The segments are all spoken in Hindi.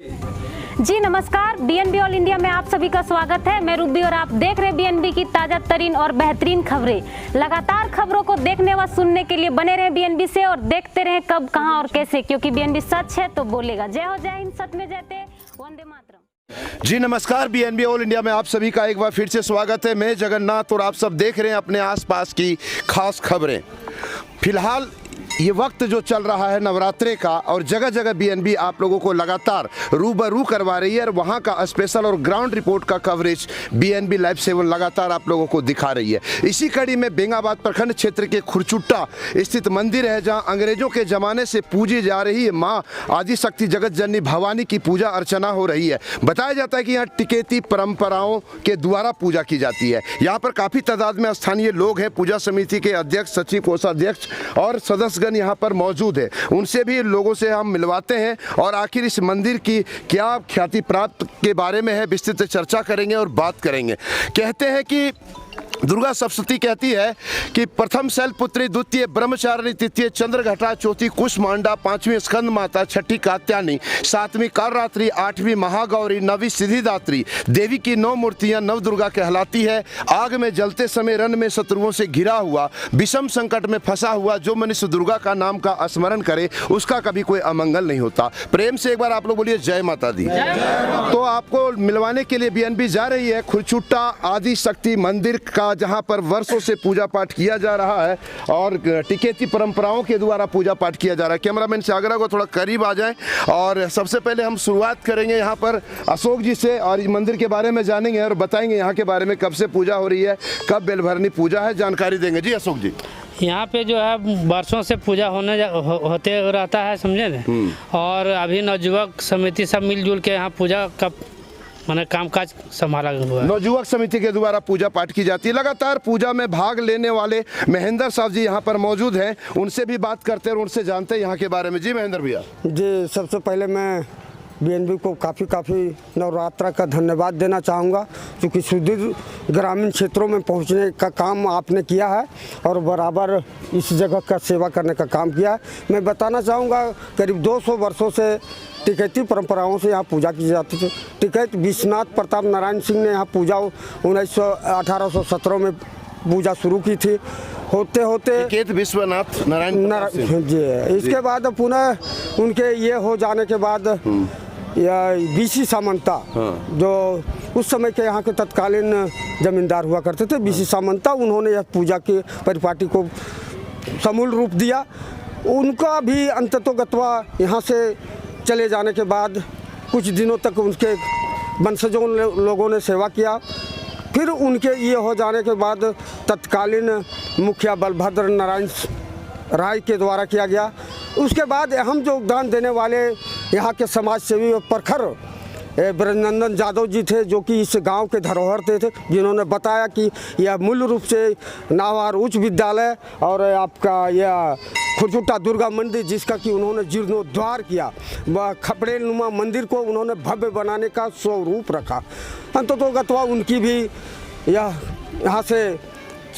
जी नमस्कार, बीएनबी ऑल इंडिया में आप सभी का स्वागत है। मैं रूबी और आप देख रहे हैं बीएनबी की ताजा तरीन और बेहतरीन खबरें। लगातार खबरों को देखने व सुनने के लिए बने रहें बीएनबी से और देखते रहें कब, कहां और कैसे, क्योंकि बीएनबी सच है तो बोलेगा। जय हो, जय हिंद, सत्य में जयते, वंदे मातरम। जी नमस्कार, बीएनबी ऑल इंडिया में आप सभी का एक बार फिर से स्वागत है। मैं जगन्नाथ और आप सब देख रहे हैं अपने आसपास की खास खबरें। फिलहाल ये वक्त जो चल रहा है नवरात्रे का, और जगह जगह बीएनबी आप लोगों को लगातार रूबरू करवा रही है और वहाँ का स्पेशल और ग्राउंड रिपोर्ट का कवरेज बीएनबी लाइव 7 लगातार आप लोगों को दिखा रही है। इसी कड़ी में बेंगाबाद प्रखंड क्षेत्र के खुरचुट्टा स्थित मंदिर है, जहाँ अंग्रेजों के ज़माने से पूजी जा रही है माँ आदिशक्ति जगत जननी भवानी की पूजा अर्चना हो रही है। बताया जाता है कि यहाँ टिकेती परंपराओं के द्वारा पूजा की जाती है। यहाँ पर काफ़ी तादाद में स्थानीय लोग हैं, पूजा समिति के अध्यक्ष, सचिव, कोषाध्यक्ष और सदस्य यहाँ पर मौजूद है। उनसे भी लोगों से हम मिलवाते हैं और आखिर इस मंदिर की क्या ख्याति प्राप्त के बारे में है विस्तृत चर्चा करेंगे और बात करेंगे। कहते हैं कि दुर्गा सप्तशती कहती है कि प्रथम शैलपुत्री, द्वितीय ब्रह्मचारिणी, तृतीय चंद्रघटा, चौथी कुष्मांडा, पांचवी स्कंद माता, छठी कात्यायनी, सातवीं कालरात्रि, आठवीं महागौरी, नवीं सिद्धिदात्री। देवी की 9 मूर्तियां नव दुर्गा कहलाती है। आग में जलते समय रण में शत्रुओं से घिरा हुआ, विषम संकट में फंसा हुआ जो मनुष्य दुर्गा का नाम का स्मरण करे उसका कभी कोई अमंगल नहीं होता। प्रेम से एक बार आप लोग बोलिए जय माता दी। तो आपको मिलवाने के लिए बीएनबी जा रही है खुरचुट्टा आदिशक्ति मंदिर का, जहां पर वर्षों से पूजा पाठ किया जा रहा है और टिकेती परंपराओं के द्वारा पूजा पाठ किया जा रहा है। कैमरामैन से आग्रह को थोड़ा करीब आ जाएं और सबसे पहले हम शुरुआत करेंगे यहाँ पर अशोक जी से और इस मंदिर के बारे में जानेंगे और बताएंगे यहाँ के बारे में, कब से पूजा हो रही है, कब बेलभरनी पूजा है, जानकारी देंगे। जी अशोक जी। यहाँ पे जो है वर्षों से पूजा होते रहता है, समझे न। और अभी नवयुवक समिति सब मिलजुल के यहाँ पूजा का मैंने कामकाज संभाला हुआ है। नवयुवक समिति के द्वारा पूजा पाठ की जाती है। लगातार पूजा में भाग लेने वाले महेंद्र साहब जी यहाँ पर मौजूद हैं, उनसे भी बात करते हैं और उनसे जानते हैं यहाँ के बारे में। जी महेंद्र भैया। जी, सबसे पहले मैं बीएनबी को काफ़ी नवरात्रा का धन्यवाद देना चाहूँगा, क्योंकि सुदूर ग्रामीण क्षेत्रों में पहुँचने का काम आपने किया है और बराबर इस जगह का सेवा करने का काम किया है। मैं बताना चाहूँगा करीब 200 वर्षों से टिकैती परंपराओं से यहाँ पूजा की जाती थी। टिकैत विश्वनाथ प्रताप नारायण सिंह ने यहाँ पूजा 1817 में पूजा शुरू की थी। होते होते विश्वनाथ नारायण जी, इसके बाद पुनः उनके ये हो जाने के बाद या बीसी सामंता, जो उस समय के यहाँ के तत्कालीन जमींदार हुआ करते थे, बीसी सामंता, उन्होंने यह पूजा के परिपाटी को समूल रूप दिया। उनका भी अंततोगत्वा यहाँ से चले जाने के बाद कुछ दिनों तक उनके वंशजों लोगों ने सेवा किया। फिर उनके ये हो जाने के बाद तत्कालीन मुखिया बलभद्र नारायण राय के द्वारा किया गया। उसके बाद अहम योगदान देने वाले यहाँ के समाज सेवी और प्रखर ब्रजनंदन यादव जी थे, जो कि इस गांव के धरोहर थे, जिन्होंने बताया कि यह मूल रूप से नावार उच्च विद्यालय और आपका यह खुरचुट्टा दुर्गा मंदिर, जिसका कि उन्होंने जीर्णोद्धार किया, वह खपड़ेलनुमा मंदिर को उन्होंने भव्य बनाने का स्वरूप रखा। अंततोगत्वा उनकी भी यहाँ से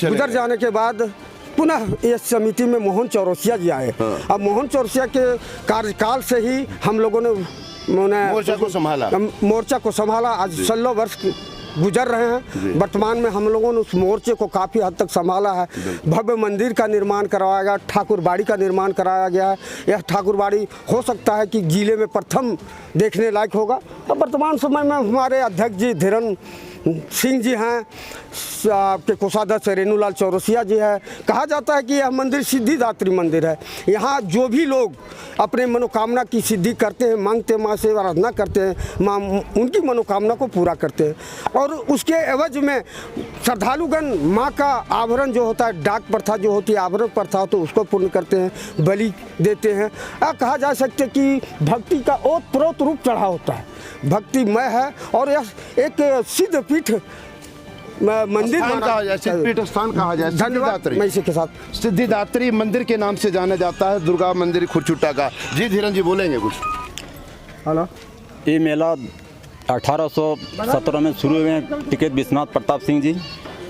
गुजर जाने के बाद पुनः इस समिति में मोहन चौरसिया जी आए। अब मोहन चौरसिया के कार्यकाल से ही हम लोगों ने मोर्चा को संभाला। आज 16 वर्ष गुजर रहे हैं। वर्तमान में हम लोगों ने उस मोर्चे को काफ़ी हद तक संभाला है। भव्य मंदिर का निर्माण करवाया गया, ठाकुरबाड़ी का निर्माण कराया गया है। यह ठाकुरबाड़ी हो सकता है कि जिले में प्रथम देखने लायक होगा। तो वर्तमान समय में हमारे अध्यक्ष जी धीरन सिंह जी हैं, आपके कोषाध्यक्ष रेणुलाल चौरसिया जी है। कहा जाता है कि यह मंदिर सिद्धिदात्री मंदिर है। यहाँ जो भी लोग अपने मनोकामना की सिद्धि करते हैं, मांगते माँ से आराधना करते हैं, माँ उनकी मनोकामना को पूरा करते हैं। और उसके एवज में श्रद्धालुगण माँ का आभरण जो होता है, डाक प्रथा जो होती है, आभरण प्रथा, तो उसको पूर्ण करते हैं, बलि देते हैं। कहा जा सकते कि भक्ति का ओतप्रोत रूप चढ़ा होता है, भक्तिमय है। और यह एक सिद्ध पीठ मंदिर स्थान कहा जाए। धन्यवाद। मैं इसी के साथ सिद्धिदात्री मंदिर के नाम से जाना जाता है दुर्गा मंदिर खुरचुट्टा का। जी धीरन जी बोलेंगे कुछ। हेलो। ये मेला 1817 में शुरू हुए टिकैत विश्वनाथ प्रताप सिंह जी।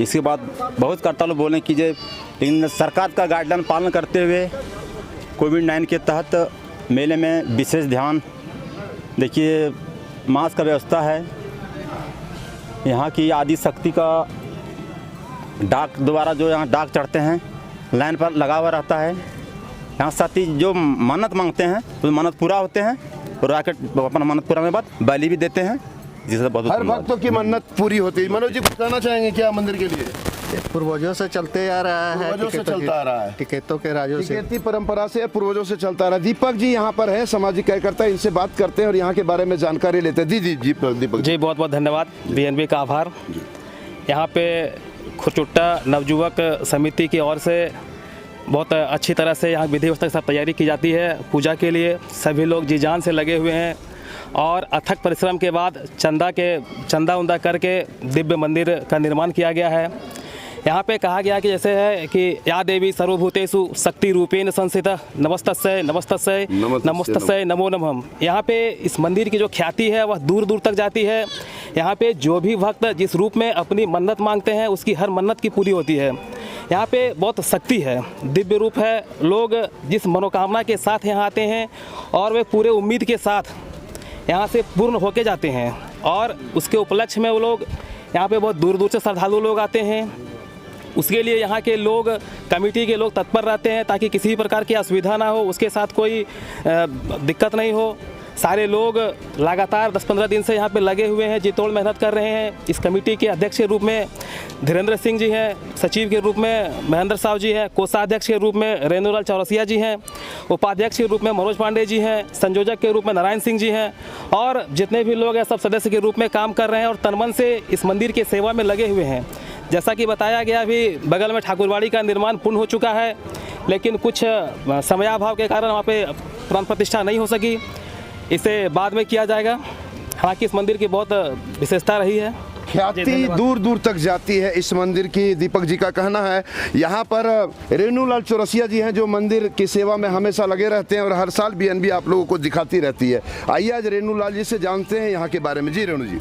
इसके बाद बहुत करताल बोले कीजिए, लेकिन सरकार का गाइडलाइन पालन करते हुए कोविड-19 के तहत मेले में विशेष ध्यान देखिए मांस का व्यवस्था है, यहाँ की आदि शक्ति का डाक द्वारा जो यहाँ डाक चढ़ते हैं, लाइन पर लगा हुआ रहता है। यहाँ साथी जो मन्नत मांगते हैं तो मन्नत पूरा होते हैं और आकर अपना मन्नत पूरा होने के बाद बलि भी देते हैं, जिससे बहुत हर भक्तों की मन्नत पूरी होती है। मनोज जी, कुछ कहना चाहेंगे क्या मंदिर के लिए? पूर्वजों से चलते आ रहा है, पूर्वजों से चलता आ रहा है, टिकटों के राजों से, टिकैती परंपरा से पूर्वजों से चलता आ रहा है। दीपक जी यहाँ पर है, सामाजिक कार्यकर्ता, इनसे बात करते हैं और यहाँ के बारे में जानकारी लेते हैं। दीपक जी बहुत बहुत धन्यवाद, बीएनबी का आभार। यहाँ पे खुरचुट्टा नवयुवक समिति की ओर से बहुत अच्छी तरह से यहाँ विधि व्यवस्था के साथ तैयारी की जाती है। पूजा के लिए सभी लोग जी जान से लगे हुए हैं और अथक परिश्रम के बाद चंदा उंदा करके दिव्य मंदिर का निर्माण किया गया है। यहाँ पे कहा गया कि जैसे है कि या देवी सर्वभूतेषु शक्ति रूपेण संस्थिता नमस्तस्यै नमस्तस्यै नमस्तस्यै नमो नमः। यहाँ पे इस मंदिर की जो ख्याति है वह दूर दूर तक जाती है। यहाँ पे जो भी भक्त जिस रूप में अपनी मन्नत मांगते हैं उसकी हर मन्नत की पूरी होती है। यहाँ पे बहुत शक्ति है, दिव्य रूप है। लोग जिस मनोकामना के साथ यहाँ आते हैं और वे पूरे उम्मीद के साथ यहाँ से पूर्ण होके जाते हैं और उसके उपलक्ष्य में वो लोग यहाँ पे बहुत दूर दूर से श्रद्धालु लोग आते हैं। उसके लिए यहाँ के लोग, कमेटी के लोग तत्पर रहते हैं ताकि किसी भी प्रकार की असुविधा ना हो, उसके साथ कोई दिक्कत नहीं हो। सारे लोग लगातार 10-15 दिन से यहाँ पे लगे हुए हैं, जी तोड़ मेहनत कर रहे हैं। इस कमेटी के अध्यक्ष के रूप में धीरेन्द्र सिंह जी हैं, सचिव के रूप में महेंद्र साहब जी हैं, कोषाध्यक्ष के रूप में रेणुलाल चौरसिया जी हैं, उपाध्यक्ष के रूप में मनोज पांडे जी हैं, संयोजक के रूप में नारायण सिंह जी हैं और जितने भी लोग हैं सब सदस्य के रूप में काम कर रहे हैं और तनमन से इस मंदिर की सेवा में लगे हुए हैं। जैसा कि बताया गया, अभी बगल में ठाकुरबाड़ी का निर्माण पूर्ण हो चुका है, लेकिन कुछ समयाभाव के कारण वहाँ पे प्राण प्रतिष्ठा नहीं हो सकी। इसे बाद में किया जाएगा। हालांकि इस मंदिर की बहुत विशेषता रही है, ख्याति दूर दूर तक जाती है इस मंदिर की। दीपक जी का कहना है। यहाँ पर रेणुलाल चौरसिया जी हैं जो मंदिर की सेवा में हमेशा लगे रहते हैं और हर साल बीएनबी आप लोगों को दिखाती रहती है। आइए आज रेणुलाल जी से जानते हैं यहाँ के बारे में। जी रेणु जी,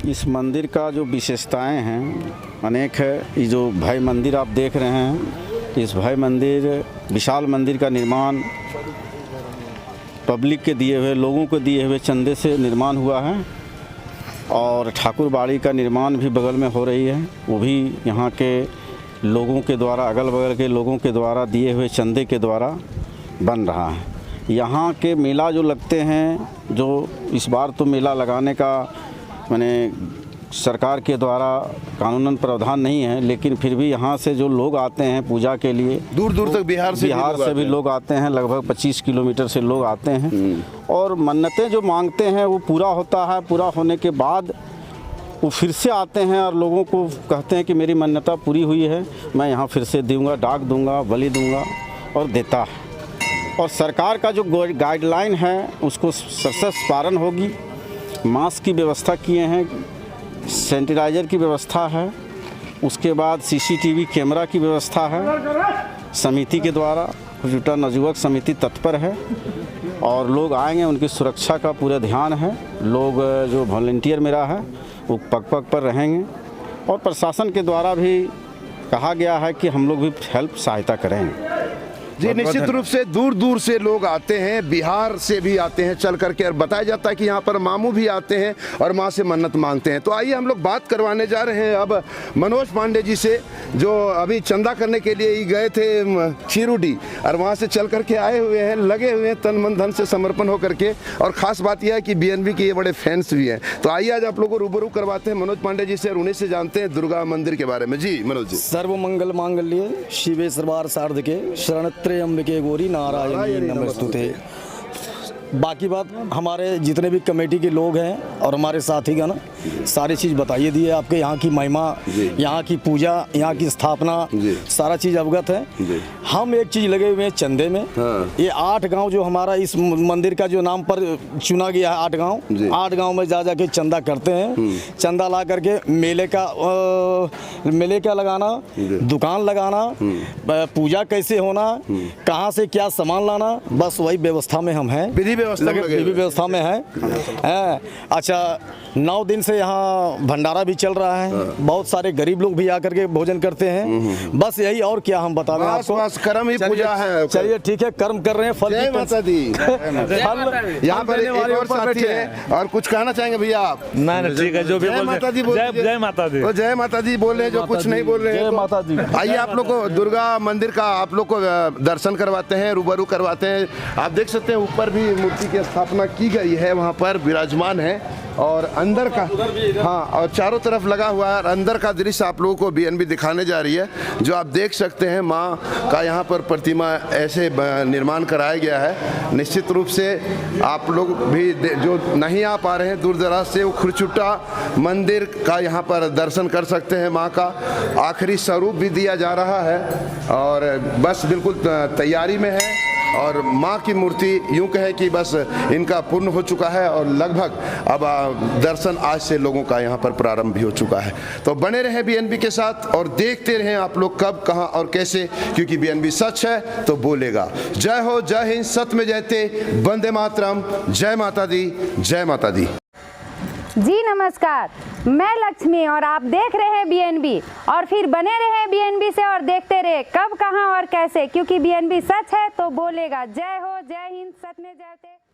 इस मंदिर का जो विशेषताएं हैं अनेक है। ये जो भाई मंदिर आप देख रहे हैं, इस भाई मंदिर विशाल मंदिर का निर्माण पब्लिक के दिए हुए, लोगों को दिए हुए चंदे से निर्माण हुआ है और ठाकुरबाड़ी का निर्माण भी बगल में हो रही है, वो भी यहाँ के लोगों के द्वारा, अगल बगल के लोगों के द्वारा दिए हुए चंदे के द्वारा बन रहा है। यहाँ के मेला जो लगते हैं, जो इस बार तो मेला लगाने का मैंने सरकार के द्वारा कानूनन प्रावधान नहीं है, लेकिन फिर भी यहाँ से जो लोग आते हैं पूजा के लिए दूर दूर तक बिहार से भी लोग आते हैं। लगभग 25 किलोमीटर से लोग आते हैं और मन्नतें जो मांगते हैं वो पूरा होता है। पूरा होने के बाद वो फिर से आते हैं और लोगों को कहते हैं कि मेरी मन्नता पूरी हुई है, मैं यहाँ फिर से दूंगा, डाक दूंगा, बलि दूंगा और देता है। और सरकार का जो गाइडलाइन है उसको सशक्त पालन होगी। मास्क की व्यवस्था किए हैं, सैनिटाइजर की व्यवस्था है, उसके बाद सीसीटीवी कैमरा की व्यवस्था है। समिति के द्वारा खुरचुट्टा नवयुवक समिति तत्पर है और लोग आएंगे, उनकी सुरक्षा का पूरा ध्यान है। लोग जो वॉलंटियर मेरा है वो पग पर रहेंगे और प्रशासन के द्वारा भी कहा गया है कि हम लोग भी हेल्प सहायता करेंगे। जी, निश्चित रूप से दूर दूर से लोग आते हैं, बिहार से भी आते हैं चल करके, और बताया जाता है कि यहाँ पर मामू भी आते हैं और माँ से मन्नत मांगते हैं। तो आइए हम लोग बात करवाने जा रहे हैं अब मनोज पांडे जी से, जो अभी चंदा करने के लिए ही गए थे चिरुडी और वहाँ से चल करके आए हुए हैं, लगे हुए हैं तन मन धन से समर्पण होकर के। और ख़ास बात यह है कि बीएनबी के ये बड़े फैंस भी हैं। तो आइए आज आप लोग को रूबरू करवाते हैं मनोज पांडे जी से और उन्हीं से जानते हैं दुर्गा मंदिर के बारे में। जी मनोज जी। सर्वमंगल मांगल्ये शिवे सर्वार्थ साधके शरणत्र्यंबके गौरी नारायणी नमस्तुते। बाकी बात हमारे जितने भी कमेटी के लोग हैं और हमारे साथीगण सारी चीज़ बताइए दिए, आपके यहाँ की महिमा, यहाँ की पूजा, यहाँ की स्थापना, सारा चीज़ अवगत है। हम एक चीज़ लगे हुए हैं चंदे में। ये 8 गांव जो हमारा इस मंदिर का जो नाम पर चुना गया है, 8 गांव में जा के चंदा करते हैं। चंदा ला करके मेले का लगाना, दुकान लगाना, पूजा कैसे होना, कहाँ से क्या सामान लाना, बस वही व्यवस्था में हम हैं। विधि व्यवस्था में लगे पीवी हुए। व्यवस्था में है। अच्छा 9 दिन से यहाँ भंडारा भी चल रहा है, बहुत सारे गरीब लोग भी आकर के भोजन करते हैं। बस यही, और क्या हम बतावें बस आपको। बस कर्म ही पूजा है। चलिए ठीक है, कर्म कर रहे हैं, फल जय की माता दी। फल यहाँ पर देने एक वाले और ऊपर साथी बैठे है, और कुछ कहना चाहेंगे भैया आप? नहीं ठीक है, जो भी जय माता दी बोल दीजिए। जय माता दी। तो जय माता दी बोल रहे हैं, जो कुछ नहीं बोल रहे हैं। जय तो माता दी। आइए आप लोग को दुर्गा मंदिर का आप लोग को दर्शन करवाते हैं, रूबरू करवाते हैं। आप देख सकते हैं ऊपर भी मूर्ति की स्थापना की गई है, वहाँ पर विराजमान है, और अंदर का, हाँ, और चारों तरफ लगा हुआ है। और अंदर का दृश्य आप लोगों को बीएनबी दिखाने जा रही है, जो आप देख सकते हैं माँ का यहाँ पर प्रतिमा ऐसे निर्माण कराया गया है। निश्चित रूप से आप लोग भी जो नहीं आ पा रहे हैं दूर दराज से, वो खुरचुट्टा मंदिर का यहाँ पर दर्शन कर सकते हैं। माँ का आखिरी स्वरूप भी दिया जा रहा है, और बस बिल्कुल तैयारी में है। और माँ की मूर्ति यूं कहे कि बस इनका पूर्ण हो चुका है, और लगभग अब दर्शन आज से लोगों का यहाँ पर प्रारंभ भी हो चुका है। तो बने रहें बीएनबी के साथ और देखते रहें आप लोग कब, कहाँ और कैसे, क्योंकि बीएनबी सच है तो बोलेगा। जय हो, जय हिंद, सत्य में जयते, वंदे मातरम, जय माता दी, जय माता दी। जी नमस्कार, मैं लक्ष्मी और आप देख रहे हैं बीएनबी। और फिर बने रहे बीएनबी से और देखते रहे कब, कहां और कैसे, क्योंकि बीएनबी सच है तो बोलेगा। जय हो, जय हिंद, सत्य में जयते।